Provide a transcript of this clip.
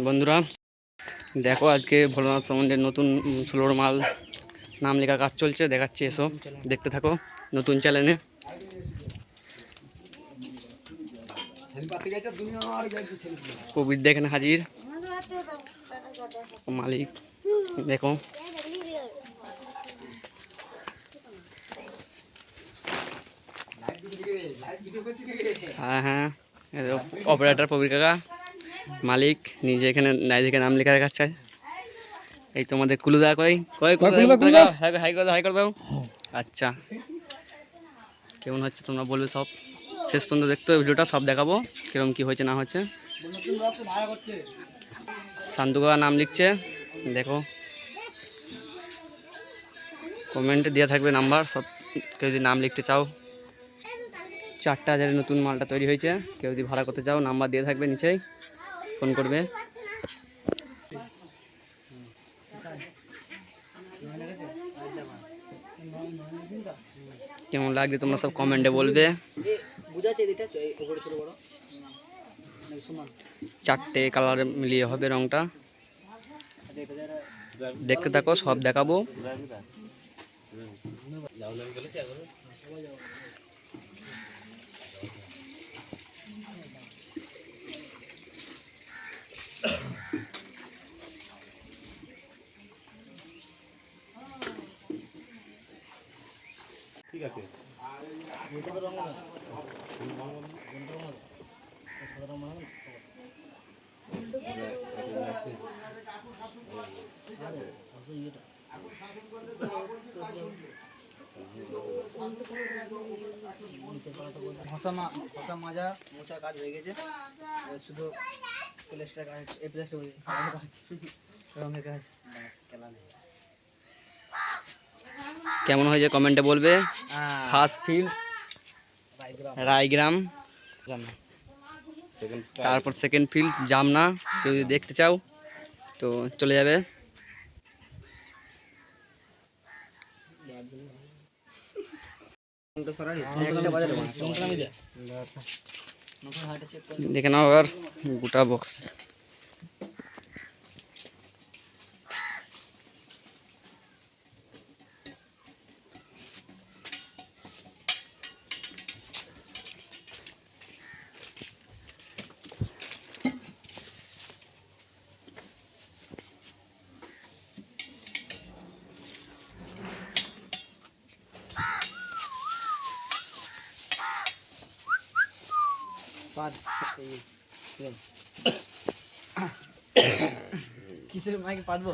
বন্ধুরা দেখো, আজকে ভোলানাথ সম্বন্ধে নতুন ফ্লোর মাল নাম লেখা কাজ চলছে, দেখাচ্ছি, এসো দেখতে থাকো নতুন চ্যানেলে। প্রবীর এখানে হাজির, মালিক দেখো। হ্যাঁ হ্যাঁ, অপারেটর প্রবীর কাকা, মালিক নিজে এখানে থেকে নাম লেখা দেখাচ্ছে। এই তোমাদের কুলুদা কই কই হাই করে দাও। আচ্ছা, কেমন হচ্ছে তোমরা বলবে, সব শেষ পর্যন্ত দেখতে ভিডিওটা, সব দেখাবো কিরকম কি হয়েছে না হচ্ছে। শান্তু কাকা নাম লিখছে, দেখো কমেন্টে দেওয়া থাকবে নাম্বার, সব কেউ যদি নাম লিখতে চাও। 4টা হাজারের নতুন মালটা তৈরি হয়েছে, কেউ যদি ভাড়া করতে চাও নাম্বার দিয়ে থাকবে নিচেই, ফোন করবে। কেমন লাগছে তোমরা সব কমেন্টে বলবে। 4টে কালার মিলিয়ে হবে রংটা, দেখতে থাকো, সব দেখাবো। ঠিক আছে, ঘষা মাজা মোছা কাজ হয়ে গেছে, শুধু প্লাস্টার কাজ, এই প্লাস্টার রঙের কাজ। কেমন হয়েছে কমেন্টে বলবে। ফার্স্ট ফিল্ড রায়গ্রাম, তারপর সেকেন্ড ফিল্ড জামনা। কেউ যদি দেখতে চাও তো চলে যাবে। দেখে নাও এবার গোটা বক্স। কিসের মাইকে পাতবো?